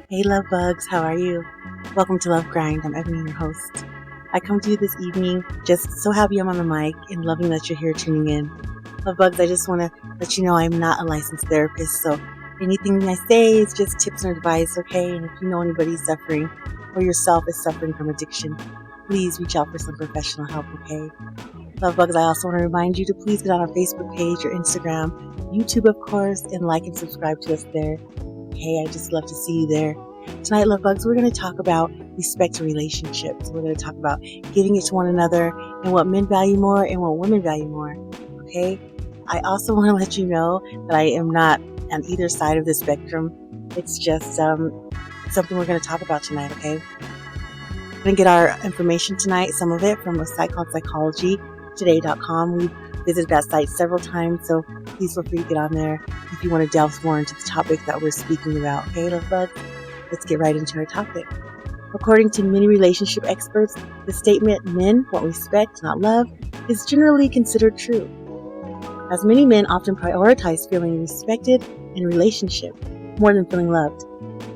Hey love bugs, how are you? Welcome to Love Grind. I'm Ebony, your host. I come to you this evening just so happy I'm on the mic and loving that you're here tuning in. Love bugs, I just want to let you know I'm not a licensed therapist, so anything I say is just tips and advice, okay? And if you know anybody suffering or yourself is suffering from addiction, please reach out for some professional help, okay? Love bugs, I also want to remind you to please get on our Facebook page or Instagram, YouTube of course, and like and subscribe to us there. Hey, I just love to see you there. Tonight, love bugs, we're going to talk about respect in relationships. We're going to talk about giving it to one another and what men value more and what women value more. Okay? I also want to let you know that I am not on either side of the spectrum. It's just something we're going to talk about tonight, okay? We're going to get our information tonight, some of it from a site called psychologytoday.com. We've visited that site several times, so please feel free to get on there if you want to delve more into the topic that we're speaking about. Okay, love bugs? Let's get right into our topic. According to many relationship experts, the statement, men want respect, not love, is generally considered true, as many men often prioritize feeling respected in a relationship more than feeling loved.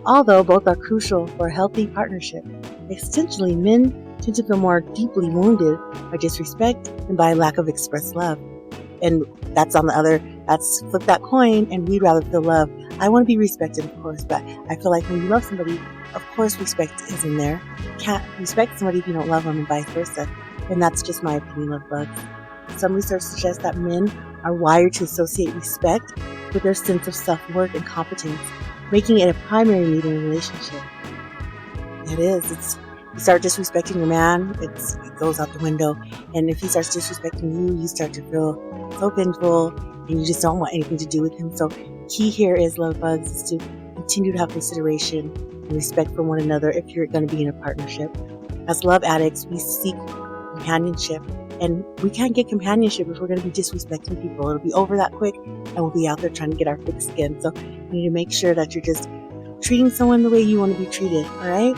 Although both are crucial for a healthy partnership, essentially men tend to feel more deeply wounded by disrespect than by lack of expressed love. And that's flip that coin, and we'd rather feel love. I want to be respected, of course, but I feel like when you love somebody, of course respect is in there. You can't respect somebody if you don't love them, and vice versa. And that's just my opinion, love bugs. Some research suggests that men are wired to associate respect with their sense of self-worth and competence, making it a primary need in a relationship. It is. You start disrespecting your man, it goes out the window. And if he starts disrespecting you, you start to feel so vengeful and you just don't want anything to do with him. So key here is, love bugs, is to continue to have consideration and respect for one another if you're going to be in a partnership. As love addicts, we seek companionship, and we can't get companionship if we're going to be disrespecting people. It'll be over that quick, and we'll be out there trying to get our thick skin. So you need to make sure that you're just treating someone the way you want to be treated, all right?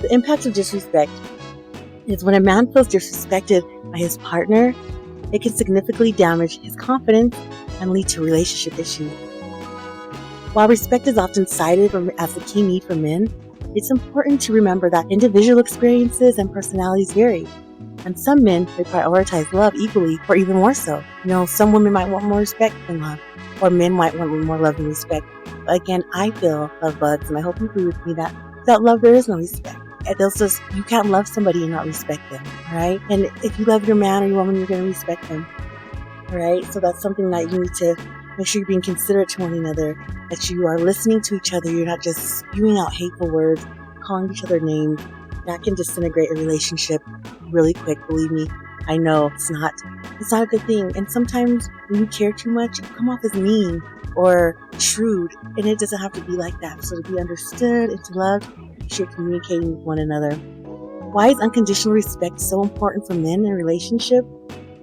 The impact of disrespect is when a man feels disrespected by his partner, it can significantly damage his confidence and lead to relationship issues. While respect is often cited as the key need for men, it's important to remember that individual experiences and personalities vary. And some men may prioritize love equally or even more so. Some women might want more respect than love, or men might want more love than respect. But again, I feel, love bugs, and I hope you agree with me, that without love there is no respect. You can't love somebody and not respect them, all right? And if you love your man or your woman, you're going to respect them, all right? So that's something that you need to make sure you're being considerate to one another, that you are listening to each other. You're not just spewing out hateful words, calling each other names. That can disintegrate a relationship really quick, believe me. I know it's not a good thing. And sometimes when you care too much, you come off as mean or shrewd, and it doesn't have to be like that. So to be understood and to love, you're communicating with one another. Why is unconditional respect so important for men in a relationship?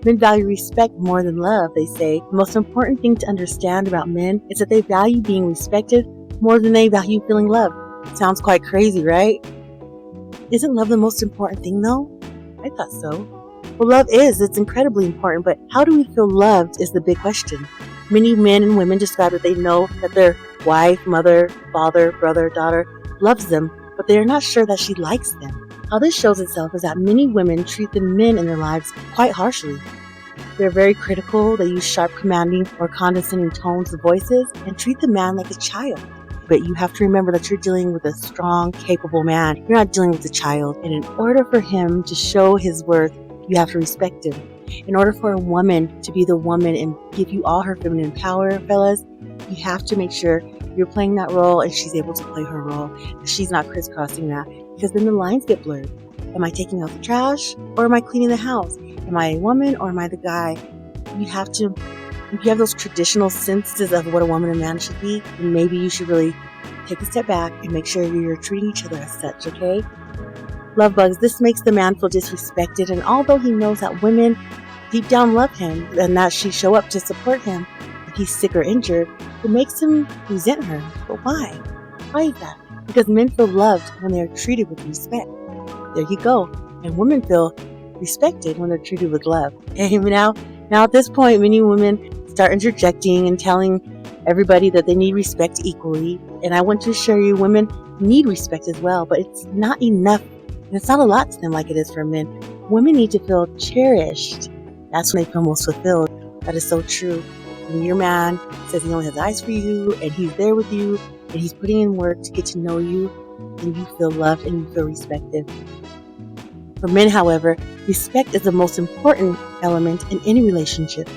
Men value respect more than love, they say. The most important thing to understand about men is that they value being respected more than they value feeling loved. Sounds quite crazy, right? Isn't love the most important thing, though? I thought so. Well, love is. It's incredibly important, but how do we feel loved is the big question. Many men and women describe that they know that their wife, mother, father, brother, daughter loves them, but they are not sure that she likes them. How this shows itself is that many women treat the men in their lives quite harshly. They're very critical, they use sharp, commanding, or condescending tones of voices, and treat the man like a child. But you have to remember that you're dealing with a strong, capable man. You're not dealing with a child. And in order for him to show his worth, you have to respect him. In order for a woman to be the woman and give you all her feminine power, fellas, you have to make sure you're playing that role and she's able to play her role. She's not crisscrossing that, because then the lines get blurred. Am I taking out the trash, or am I cleaning the house? Am I a woman, or am I the guy? If you have those traditional senses of what a woman and man should be, then maybe you should really take a step back and make sure you're treating each other as such, okay? Love bugs, this makes the man feel disrespected, and although he knows that women deep down love him and that she show up to support him if he's sick or injured, it makes him resent her. But why? Why is that? Because men feel loved when they are treated with respect. There you go. And women feel respected when they're treated with love. And now at this point, many women start interjecting and telling everybody that they need respect equally. And I want to assure you, women need respect as well, but it's not enough. And it's not a lot to them like it is for men. Women need to feel cherished. That's when they feel most fulfilled. That is so true. When your man says he only has eyes for you and he's there with you and he's putting in work to get to know you, then you feel loved and you feel respected. For men, however, respect is the most important element in any relationship.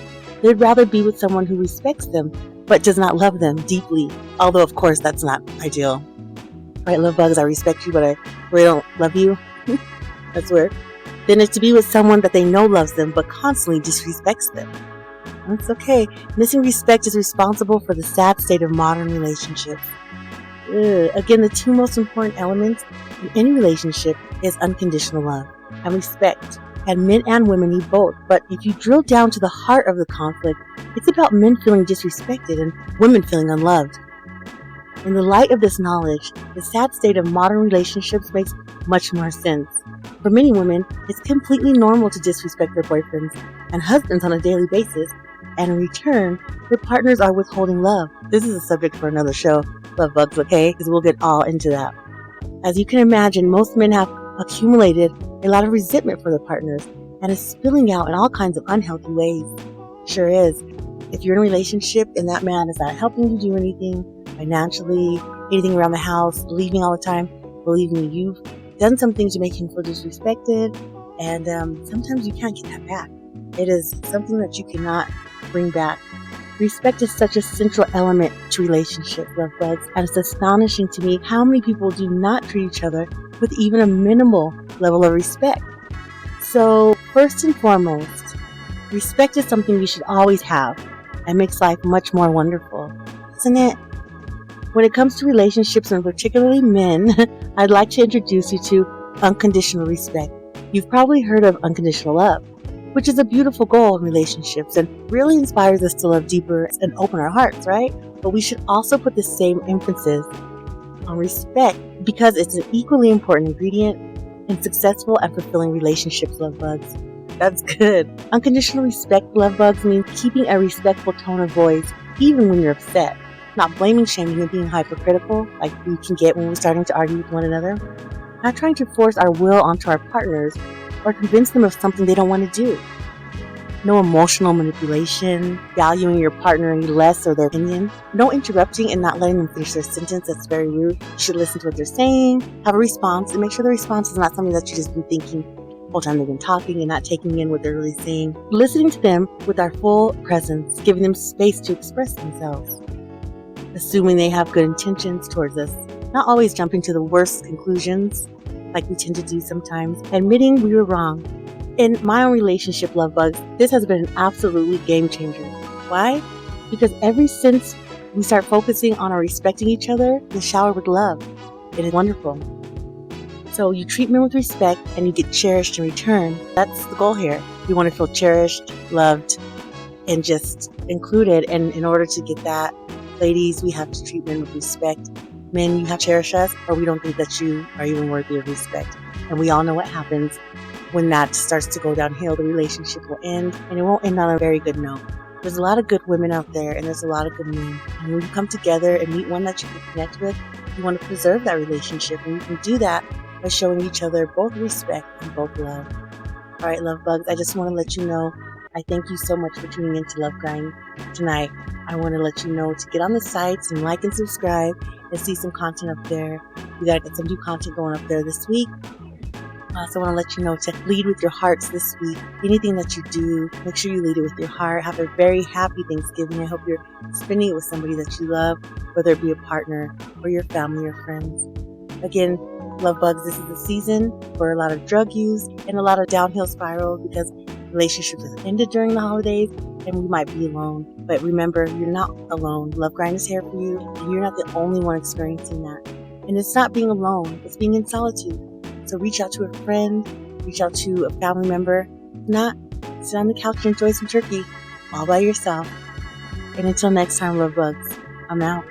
They'd rather be with someone who respects them but does not love them deeply. Although, of course, that's not ideal. Right, love bugs, I respect you, but I really don't love you. That's weird. Then it's to be with someone that they know loves them but constantly disrespects them. That's okay. Missing respect is responsible for the sad state of modern relationships. Again, the two most important elements in any relationship is unconditional love and respect. And men and women need both. But if you drill down to the heart of the conflict, it's about men feeling disrespected and women feeling unloved. In the light of this knowledge, the sad state of modern relationships makes much more sense. For many women, it's completely normal to disrespect their boyfriends and husbands on a daily basis, and in return, their partners are withholding love. This is a subject for another show, love bugs, okay? Because we'll get all into that. As you can imagine, most men have accumulated a lot of resentment for their partners, and is spilling out in all kinds of unhealthy ways. Sure is. If you're in a relationship and that man is not helping you do anything financially, anything around the house, leaving all the time, believe me, you've done some things to make him feel disrespected, and sometimes you can't get that back. It is something that you cannot bring back. Respect is such a central element to relationships, love bugs, and it's astonishing to me how many people do not treat each other with even a minimal level of respect. So, first and foremost, respect is something we should always have and makes life much more wonderful, isn't it? When it comes to relationships, and particularly men, I'd like to introduce you to unconditional respect. You've probably heard of unconditional love, which is a beautiful goal in relationships and really inspires us to love deeper and open our hearts, right? But we should also put the same emphasis on respect because it's an equally important ingredient in successful and fulfilling relationships, love bugs. That's good. Unconditional respect, love bugs, means keeping a respectful tone of voice even when you're upset. Not blaming, shaming, and being hypercritical like we can get when we're starting to argue with one another. Not trying to force our will onto our partners or convince them of something they don't want to do. No emotional manipulation, valuing your partner any less or their opinion. No interrupting and not letting them finish their sentence. That's very rude. You should listen to what they're saying, have a response, and make sure the response is not something that you just been thinking the whole time they've been talking and not taking in what they're really saying. Listening to them with our full presence, giving them space to express themselves. Assuming they have good intentions towards us. Not always jumping to the worst conclusions like we tend to do sometimes. Admitting we were wrong. In my own relationship, love bugs, this has been an absolutely game changer. Why? Because ever since we start focusing on our respecting each other, we shower with love. It is wonderful. So you treat men with respect and you get cherished in return. That's the goal here. We want to feel cherished, loved, and just included. And in order to get that, ladies, we have to treat men with respect. Men, you have to cherish us, or we don't think that you are even worthy of respect. And we all know what happens when that starts to go downhill. The relationship will end, and it won't end on a very good note. There's a lot of good women out there, and there's a lot of good men. And when you come together and meet one that you can connect with, you want to preserve that relationship. And you can do that by showing each other both respect and both love. All right, love bugs, I just want to let you know, I thank you so much for tuning in to Love Grind tonight. I want to let you know to get on the sites and like and subscribe and see some content up there. We got to get some new content going up there this week. I also want to let you know to lead with your hearts this week. Anything that you do, make sure you lead it with your heart. Have a very happy Thanksgiving. I hope you're spending it with somebody that you love, whether it be a partner or your family or friends. Again, love bugs, this is the season for a lot of drug use and a lot of downhill spirals because relationships have ended during the holidays and we might be alone. But remember, you're not alone. Love Grind is here for you, and you're not the only one experiencing that. And it's not being alone, it's being in solitude. So reach out to a friend, reach out to a family member. If not, sit on the couch and enjoy some turkey all by yourself. And until next time, love bugs, I'm out.